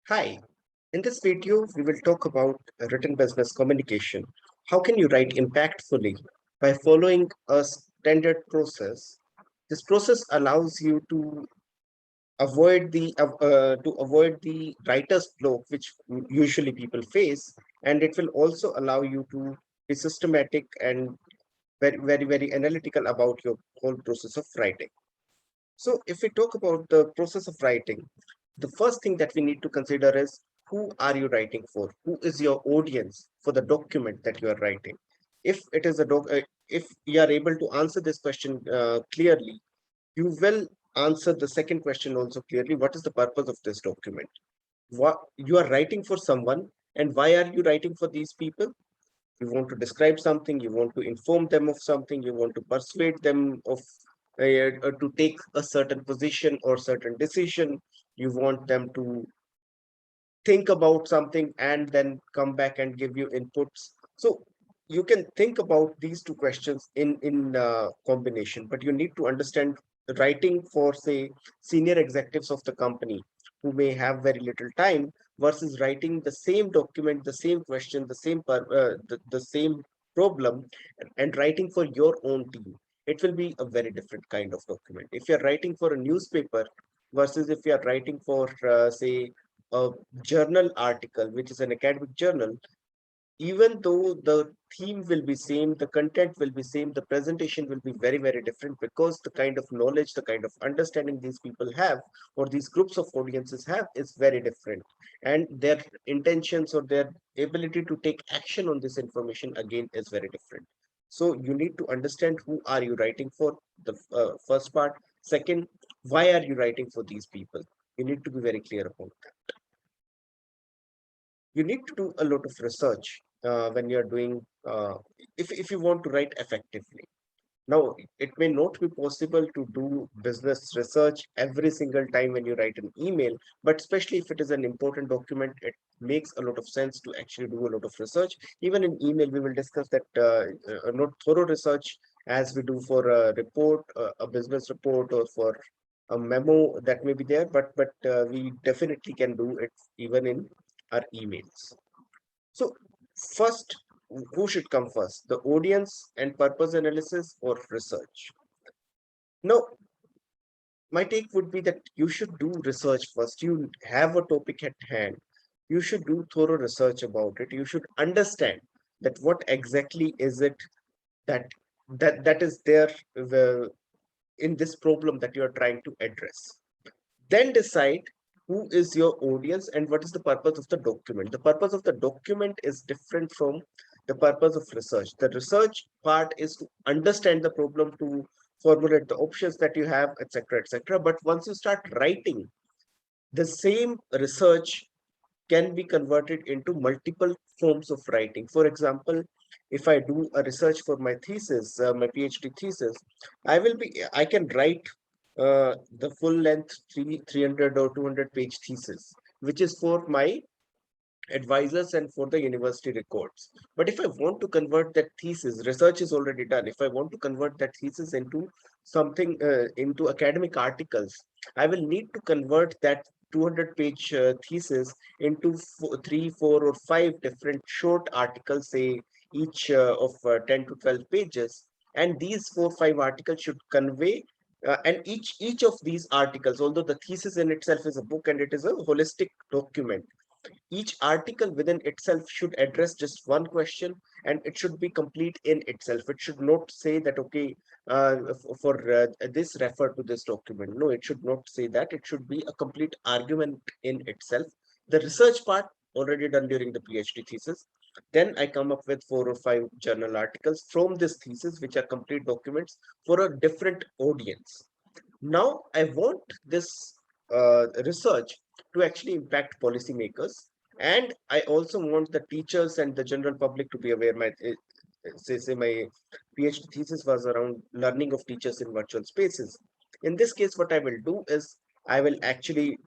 Hi, in this video, we will talk about written business communication. How can you write impactfully by following a standard process? This process allows you to avoid the writer's block, which usually people face, and it will also allow you to be systematic and very analytical about your whole process of writing. So, if we talk about the process of writing, the first thing that we need to consider is who are you writing for? Who is your audience for the document that you are writing? If you are able to answer this question clearly, you will answer the second question also clearly. What is the purpose of this document? What you are writing for someone, and why are you writing for these people? You want to describe something, you want to inform them of something, you want to persuade them of to take a certain position or certain decision, you want them to think about something and then come back and give you inputs. So you can think about these two questions in combination, but you need to understand writing for, say, senior executives of the company who may have very little time versus writing the same document, the same question, the same problem, and writing for your own team. It will be a very different kind of document if you're writing for a newspaper versus if you're writing for, say, a journal article, which is an academic journal. Even though the theme will be same, the content will be same, the presentation will be very different, because the kind of knowledge, the kind of understanding these people have, or these groups of audiences have, is very different, and their intentions or their ability to take action on this information again is very different. So you need to understand who are you writing for, the first part. Second, why are you writing for these people? You need to be very clear about that. You need to do a lot of research when you're doing, if you want to write effectively. Now, it may not be possible to do business research every single time when you write an email, but especially if it is an important document, it makes a lot of sense to actually do a lot of research. Even in email, we will discuss that not thorough research as we do for a report, a business report, or for a memo that may be there, but we definitely can do it even in our emails. So, first, who should come first? The audience and purpose analysis or research? Now, my take would be that you should do research first. You have a topic at hand. You should do thorough research about it. You should understand that what exactly is it that that is there in this problem that you are trying to address. Then decide who is your audience and what is the purpose of the document. The purpose of the document is different from the purpose of research. The research part is to understand the problem, to formulate the options that you have, etc., etc. But once you start writing, the same research can be converted into multiple forms of writing. For example, if I do a research for my thesis, my PhD thesis, I can write the full length 300 or 200 page thesis, which is for my advisors and for the university records. But if I want to convert that thesis, research is already done. If I want to convert that thesis into something, into academic articles, I will need to convert that 200 page thesis into three, four, or five different short articles, say each of 10 to 12 pages. And these four, five articles should convey. And each of these articles, although the thesis in itself is a book and it is a holistic document, each article within itself should address just one question, and it should be complete in itself. It should not say that, okay, for this, refer to this document. No, it should not say that. It should be a complete argument in itself. The research part already done during the PhD thesis. Then I come up with four or five journal articles from this thesis, which are complete documents for a different audience. Now, I want this research to actually impact policymakers, and I also want the teachers and the general public to be aware. Say my PhD thesis was around learning of teachers in virtual spaces. In this case, what I will do is I will actually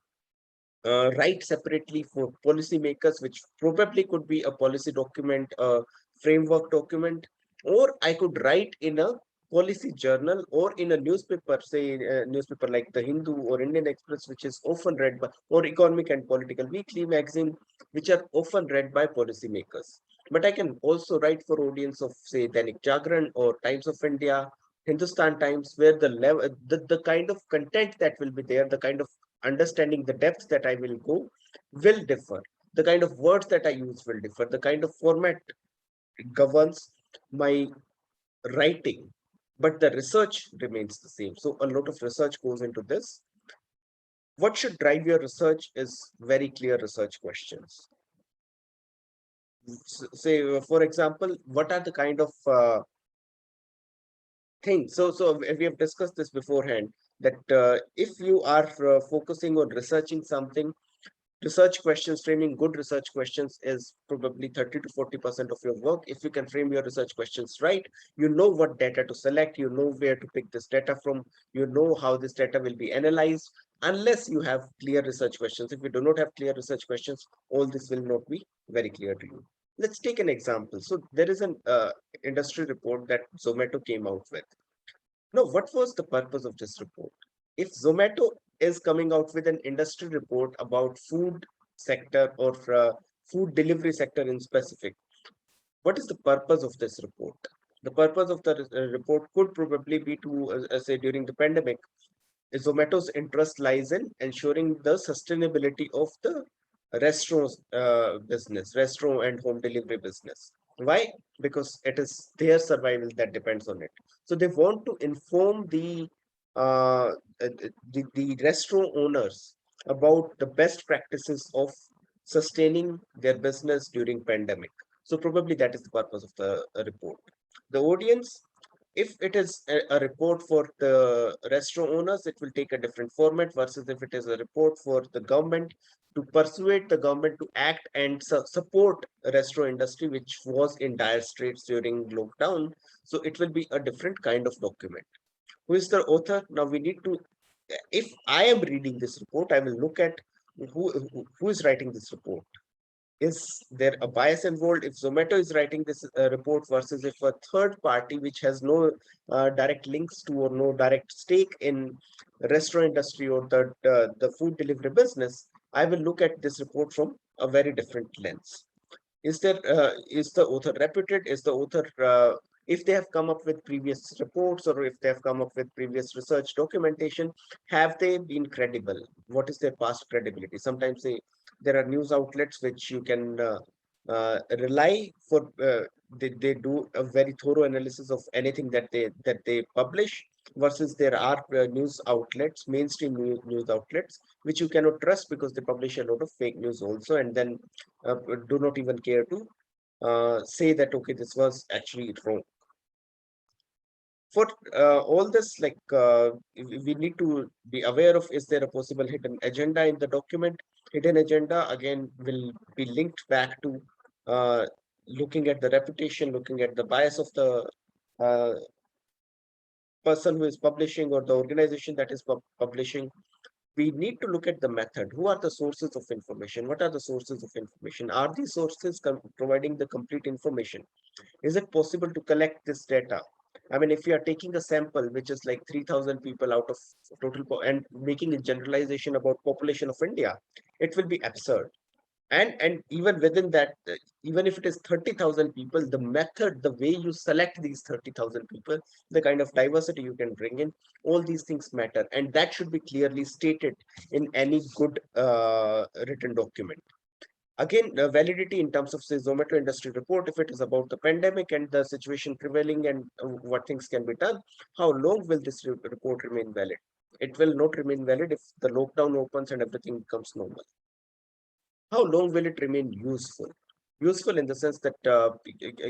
write separately for policymakers, which probably could be a policy document, a framework document, or I could write in a policy journal or in a newspaper, say a newspaper like the Hindu or Indian Express, which is often read by, or Economic and Political Weekly magazine, which are often read by policymakers. But I can also write for audience of, say, Dainik Jagran or Times of India, Hindustan Times, where the level, the kind of content that will be there, the kind of understanding, the depth that I will go will differ. The kind of words that I use will differ. The kind of format governs my writing, but the research remains the same. So a lot of research goes into this. What should drive your research is very clear research questions. Say, for example, what are the kind of things? So we have discussed this beforehand, that if you are focusing on researching something, research questions, framing good research questions is probably 30 to 40% of your work. If you can frame your research questions right, you know what data to select, you know where to pick this data from, you know how this data will be analyzed. Unless you have clear research questions, if you do not have clear research questions, all this will not be very clear to you. Let's take an example. So there is an industry report that Zomato came out with. Now, what was the purpose of this report? If Zomato is coming out with an industry report about food sector or food delivery sector in specific, what is the purpose of this report? The purpose of the report could probably be to, say, during the pandemic, Zomato's interest lies in ensuring the sustainability of the restaurant business, restaurant and home delivery business. Why? Because it is their survival that depends on it. So they want to inform the restaurant owners about the best practices of sustaining their business during pandemic. So probably that is the purpose of the report. The audience, if it is a report for the restaurant owners, it will take a different format versus if it is a report for the government to persuade the government to act and support restaurant industry, which was in dire straits during lockdown. So it will be a different kind of document. Who is the author? Now we need to, if I am reading this report, I will look at who is writing this report. Is there a bias involved if Zomato is writing this report versus if a third party which has no direct links to or no direct stake in restaurant industry or the food delivery business? I will look at this report from a very different lens. Is the author reputed? Is the author if they have come up with previous reports or if they have come up with previous research documentation, have they been credible? What is their past credibility? Sometimes there are news outlets which you can rely for. They do a very thorough analysis of anything that they publish, versus there are news outlets, mainstream news outlets, which you cannot trust because they publish a lot of fake news also, and then do not even care to say that okay, this was actually wrong. For all this, like we need to be aware of, is there a possible hidden agenda in the document? Hidden agenda again will be linked back to looking at the reputation, looking at the bias of the uh, person who is publishing or the organization that is publishing. We need to look at the method. Who are the sources of information? What are the sources of information? Are these sources providing the complete information? Is it possible to collect this data? I mean, if you are taking a sample which is like 3,000 people out of total and making a generalization about population of India, it will be absurd. And even within that, even if it is 30,000 people, the method, the way you select these 30,000 people, the kind of diversity you can bring in, all these things matter, and that should be clearly stated in any good written document. Again, validity in terms of, say, Zomato industry report, if it is about the pandemic and the situation prevailing and what things can be done, how long will this report remain valid? It will not remain valid if the lockdown opens and everything becomes normal. How long will it remain useful? Useful in the sense that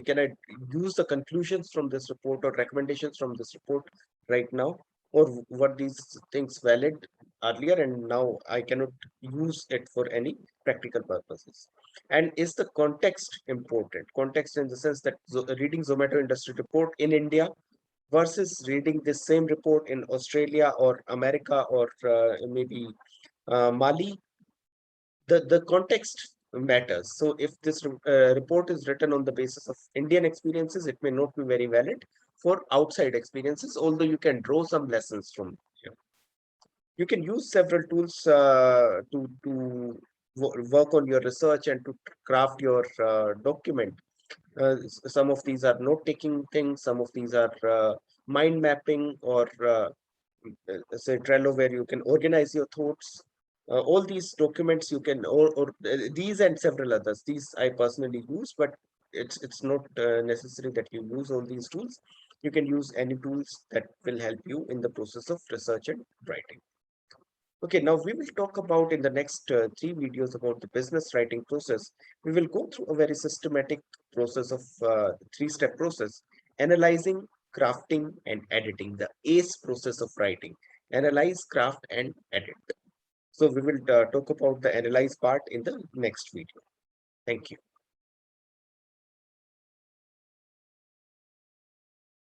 can I use the conclusions from this report or recommendations from this report right now? Or were these things valid earlier and now I cannot use it for any practical purposes? And is the context important? Context in the sense that reading Zomato industry report in India versus reading the same report in Australia or America or maybe Mali, the context matters. So if this report is written on the basis of Indian experiences, it may not be very valid. for outside experiences, although you can draw some lessons from here. You can use several tools to work on your research and to craft your document. Some of these are note-taking things, some of these are mind mapping, or say Trello, where you can organize your thoughts. All these documents you can, or these and several others. These I personally use, but it's not necessary that you use all these tools. You can use any tools that will help you in the process of research and writing. Okay, now we will talk about in the next three videos about the business writing process. We will go through a very systematic process of three-step process: analyzing, crafting, and editing. The ACE process of writing: analyze, craft, and edit. So we will talk about the analyze part in the next video. Thank you.